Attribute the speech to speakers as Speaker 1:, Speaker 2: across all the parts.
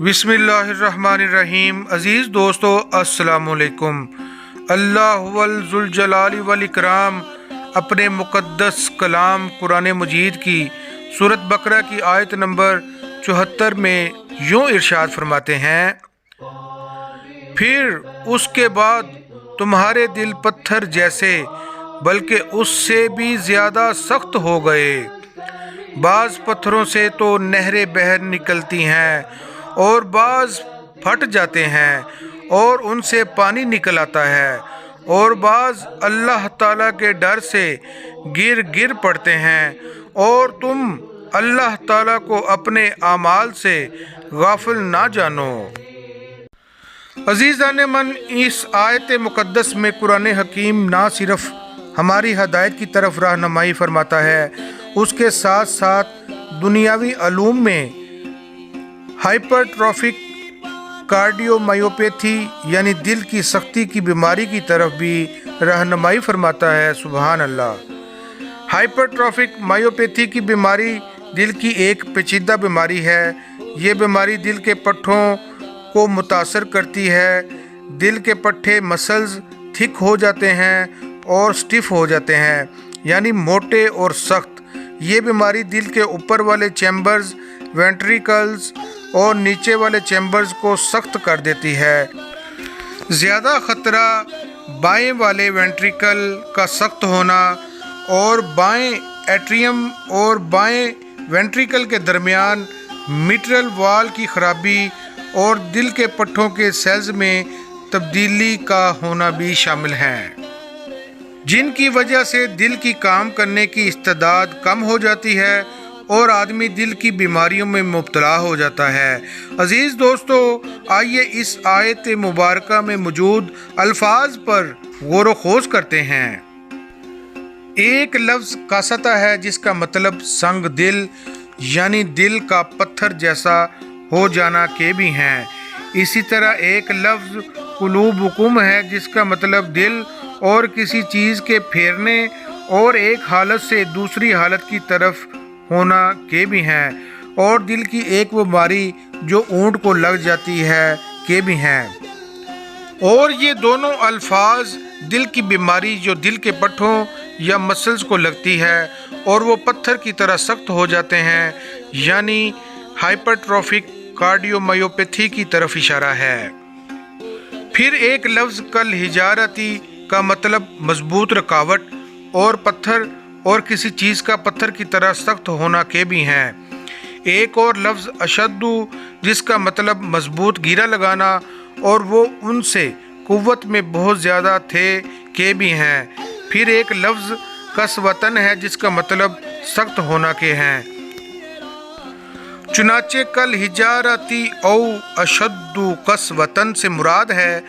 Speaker 1: बिस्मिल्लाहिर्रहमानिर्रहीम। अज़ीज़ दोस्तों, अस्सलामुअलैकुम। अल्लाह वल ज़ुल जलाली वल इकराम अपने मुक़द्दस कलाम कुरान मजीद की सूरत बकरा की आयत नंबर 74 में यूँ इरशाद फरमाते हैं, फिर उसके बाद तुम्हारे दिल पत्थर जैसे बल्कि उससे भी ज़्यादा सख्त हो गए। बाज़ पत्थरों से तो नहरें बह निकलती हैं और बाज़ फट जाते हैं और उनसे पानी निकल आता है, और बाज़ अल्लाह ताला के डर से गिर पड़ते हैं, और तुम अल्लाह ताला को अपने आमाल से गाफिल ना जानो। अज़ीज़ान मन, इस आयत मुक़द्दस में कुरान हकीम ना सिर्फ़ हमारी हदायत की तरफ रहनुमाई फरमाता है, उसके साथ साथ दुनियावी अलूम में हाइपरट्रॉफिक कार्डियोमायोपैथी यानी दिल की सख्ती की बीमारी की तरफ भी रहनुमाई फरमाता है। सुबहान अल्लाह। हाइपरट्रॉफिक मायोपैथी की बीमारी दिल की एक पेचीदा बीमारी है। ये बीमारी दिल के पट्ठों को मुतासर करती है। दिल के पट्टे मसल्स थिक हो जाते हैं और स्टिफ हो जाते हैं, यानी मोटे और सख्त। ये बीमारी दिल के ऊपर वाले चैम्बर्स, वेंट्रिकल्स और नीचे वाले चैम्बर्स को सख्त कर देती है। ज़्यादा ख़तरा बाएं वाले वेंट्रिकल का सख्त होना और बाएं एट्रियम और बाएं वेंट्रिकल के दरमियान मिट्रल वॉल की खराबी और दिल के पट्टों के सेल्स में तब्दीली का होना भी शामिल है, जिनकी वजह से दिल की काम करने की इस्तेदाद कम हो जाती है और आदमी दिल की बीमारियों में मुब्तला हो जाता है। अज़ीज़ दोस्तों, आइए इस आयत मुबारका में मौजूद अल्फाज पर गौर व खोज करते हैं। एक लफ्ज़ कासता है जिसका मतलब संग दिल यानी दिल का पत्थर जैसा हो जाना के भी हैं। इसी तरह एक लफ्ज़ कुलूबुकुम है जिसका मतलब दिल और किसी चीज़ के फेरने और एक हालत से दूसरी हालत की तरफ होना के भी हैं, और दिल की एक बीमारी जो ऊंट को लग जाती है के भी हैं। और ये दोनों अल्फाज दिल की बीमारी जो दिल के पट्ठों या मसल्स को लगती है और वो पत्थर की तरह सख्त हो जाते हैं, यानी हाइपरट्रॉफिक कार्डियोमायोपैथी की तरफ इशारा है। फिर एक लफ्ज़ कल हिजारती का मतलब मजबूत रुकावट और पत्थर और किसी चीज़ का पत्थर की तरह सख्त होना के भी हैं। एक और लफ्ज़ अशद्दु जिसका मतलब मजबूत गिरा लगाना और वो उनसे कुव्वत में बहुत ज़्यादा थे के भी हैं। फिर एक लफ्ज़ कसवतन है जिसका मतलब सख्त होना के हैं। चुनाचे कल हिजारती औ अशद्दु कसवतन से मुराद है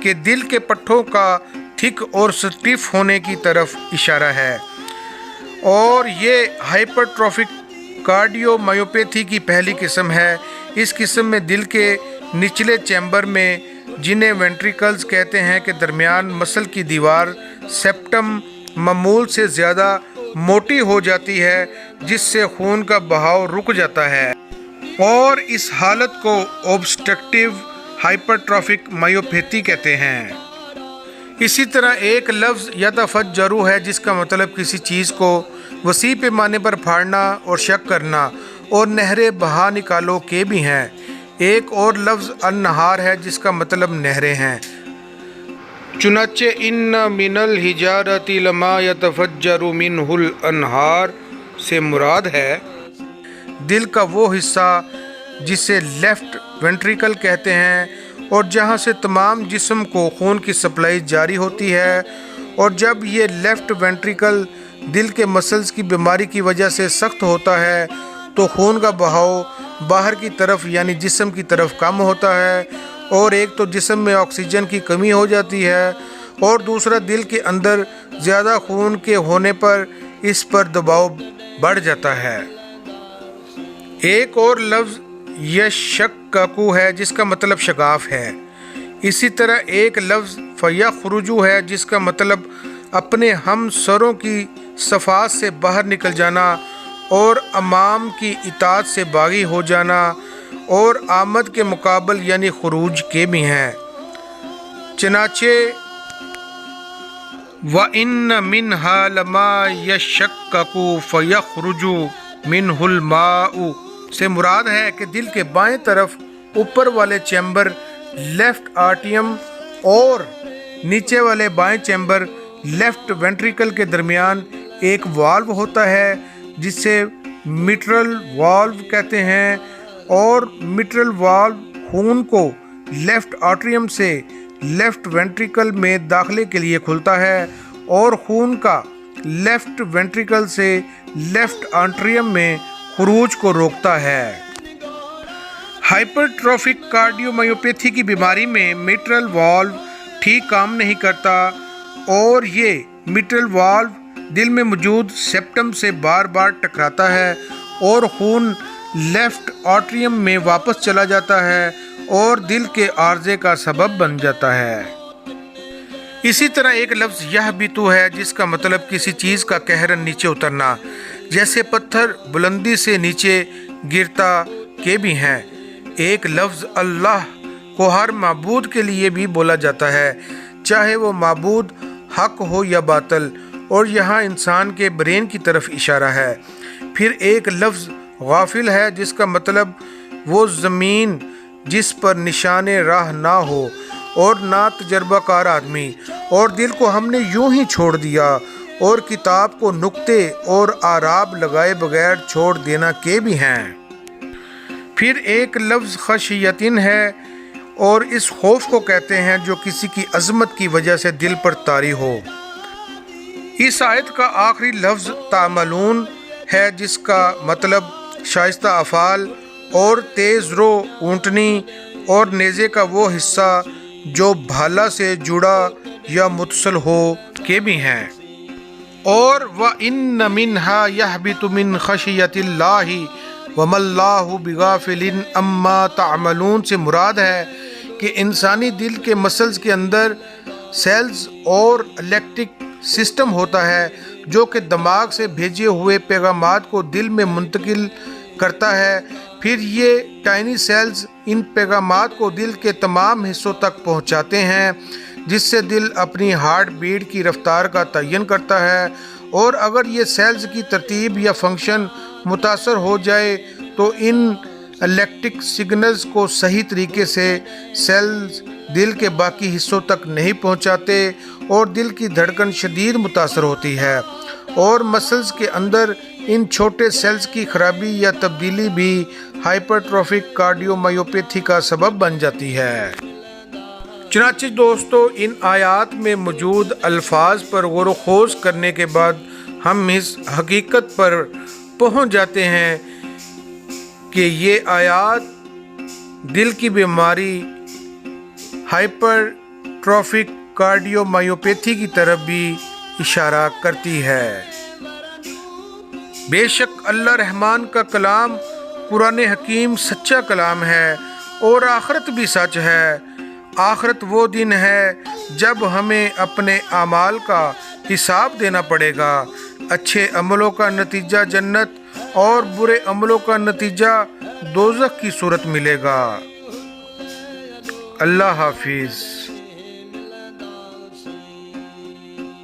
Speaker 1: कि दिल के पट्ठों का थिक और स्टिफ होने की तरफ इशारा है। और ये हाइपरट्रॉफिक कार्डियोमायोपैथी की पहली किस्म है। इस किस्म में दिल के निचले चैम्बर में, जिन्हें वेंट्रिकल्स कहते हैं, के दरमियान मसल की दीवार सेप्टम मामूल से ज़्यादा मोटी हो जाती है, जिससे खून का बहाव रुक जाता है, और इस हालत को ऑब्स्ट्रक्टिव हाइपरट्रॉफिक मायोपैथी कहते हैं। इसी तरह एक लफ्ज़ यतफज्जरु है जिसका मतलब किसी चीज़ को वसी पैमाने पर फाड़ना और शक करना और नहरें बहा निकालो के भी हैं। एक और लफ्ज़ अन्नहार है जिसका मतलब नहरें हैं। चुनाचे इन्ना मिनल हिजारती लमा यतफज्जरु मिनहुल अन्हार से मुराद है दिल का वो हिस्सा जिसे लेफ़्ट वेंट्रिकल कहते हैं और जहाँ से तमाम जिस्म को खून की सप्लाई जारी होती है। और जब ये लेफ़्ट वेंट्रिकल दिल के मसल्स की बीमारी की वजह से सख्त होता है तो खून का बहाव बाहर की तरफ यानी जिस्म की तरफ कम होता है, और एक तो जिस्म में ऑक्सीजन की कमी हो जाती है, और दूसरा दिल के अंदर ज़्यादा खून के होने पर इस पर दबाव बढ़ जाता है। एक और लफ्ज़ यशक्ककु है जिसका मतलब शगाफ है। इसी तरह एक लफ्ज़ फ़यख़रुजु है जिसका मतलब अपने हम सरों की सफ़ात से बाहर निकल जाना और अमाम की इताअत से बागी हो जाना, اور آمد کے مقابل یعنی خروج کے بھی ہیں۔ چنانچہ وَإِنَّ مِنْهَا لَمَا يَشَّقَّقُ فَيَخْرُجُ مِنْهُ الْمَاءُ سے مراد ہے کہ دل کے بائیں طرف اوپر والے چیمبر لیفٹ آرٹیم اور نیچے والے بائیں چیمبر لیفٹ وینٹریکل کے درمیان ایک والو ہوتا ہے جسے میٹرل والو کہتے ہیں، اور میٹرل والو خون کو لیفٹ آرٹریم سے لیفٹ وینٹریکل میں داخلے کے لیے کھلتا ہے اور خون کا لیفٹ وینٹریکل سے لیفٹ آرٹریم میں خروج کو روکتا ہے۔ ہائپرٹروفک کارڈیومائیوپیتھی کی بیماری میں میٹرل والو ٹھیک کام نہیں کرتا اور یہ میٹرل والو دل میں موجود سیپٹم سے بار بار ٹکراتا ہے اور خون لیفٹ آرٹریم میں واپس چلا جاتا ہے اور دل کے عارضے کا سبب بن جاتا ہے۔ اسی طرح ایک لفظ یہبطو ہے جس کا مطلب کسی چیز کا قہراً نیچے اترنا، جیسے پتھر بلندی سے نیچے گرتا کے بھی ہیں۔ ایک لفظ اللہ کو ہر معبود کے لیے بھی بولا جاتا ہے، چاہے وہ معبود حق ہو یا باطل، اور یہاں انسان کے برین کی طرف اشارہ ہے۔ پھر ایک لفظ غافل ہے جس کا مطلب وہ زمین جس پر نشان راہ نہ ہو اور نہ تجربہ کار آدمی، اور دل کو ہم نے یوں ہی چھوڑ دیا، اور کتاب کو نقطے اور اعراب لگائے بغیر چھوڑ دینا کے بھی ہیں۔ پھر ایک لفظ خشیتن ہے اور اس خوف کو کہتے ہیں جو کسی کی عظمت کی وجہ سے دل پر طاری ہو۔ اس آیت کا آخری لفظ تعملون ہے جس کا مطلب شائستہ افعال اور تیز رو اونٹنی اور نیزے کا وہ حصہ جو بھالا سے جڑا یا متصل ہو کے بھی ہیں۔ اور وَإِنَّ مِنْهَا يَهْبِطُ مِنْ خَشْيَةِ اللَّهِ وَمَا اللَّهُ بِغَافِلٍ عَمَّا تَعْمَلُونَ سے مراد ہے کہ انسانی دل کے مسلز کے اندر سیلز اور الیکٹرک سسٹم ہوتا ہے جو کہ دماغ سے بھیجے ہوئے پیغامات کو دل میں منتقل کرتا ہے۔ پھر یہ ٹائنی سیلز ان پیغامات کو دل کے تمام حصوں تک پہنچاتے ہیں جس سے دل اپنی ہارٹ بیٹ کی رفتار کا تعین کرتا ہے، اور اگر یہ سیلز کی ترتیب یا فنکشن متاثر ہو جائے تو ان الیکٹرک سگنلز کو صحیح طریقے سے سیلز دل کے باقی حصوں تک نہیں پہنچاتے اور دل کی دھڑکن شدید متاثر ہوتی ہے، اور مسلز کے اندر ان چھوٹے سیلز کی خرابی یا تبدیلی بھی ہائپرٹروفک کارڈیومائیوپیتھی کا سبب بن جاتی ہے۔ چنانچہ دوستو، ان آیات میں موجود الفاظ پر غور و خوض کرنے کے بعد ہم اس حقیقت پر پہنچ جاتے ہیں کہ یہ آیات دل کی بیماری ہائپرٹروفک کارڈیومائیوپیتھی کی طرف بھی اشارہ کرتی ہے۔ بے شک اللہ رحمان کا کلام قرآن حکیم سچا کلام ہے اور آخرت بھی سچ ہے۔ آخرت وہ دن ہے جب ہمیں اپنے اعمال کا حساب دینا پڑے گا۔ اچھے عملوں کا نتیجہ جنت اور برے عملوں کا نتیجہ دوزخ کی صورت ملے گا۔ اللہ حافظ۔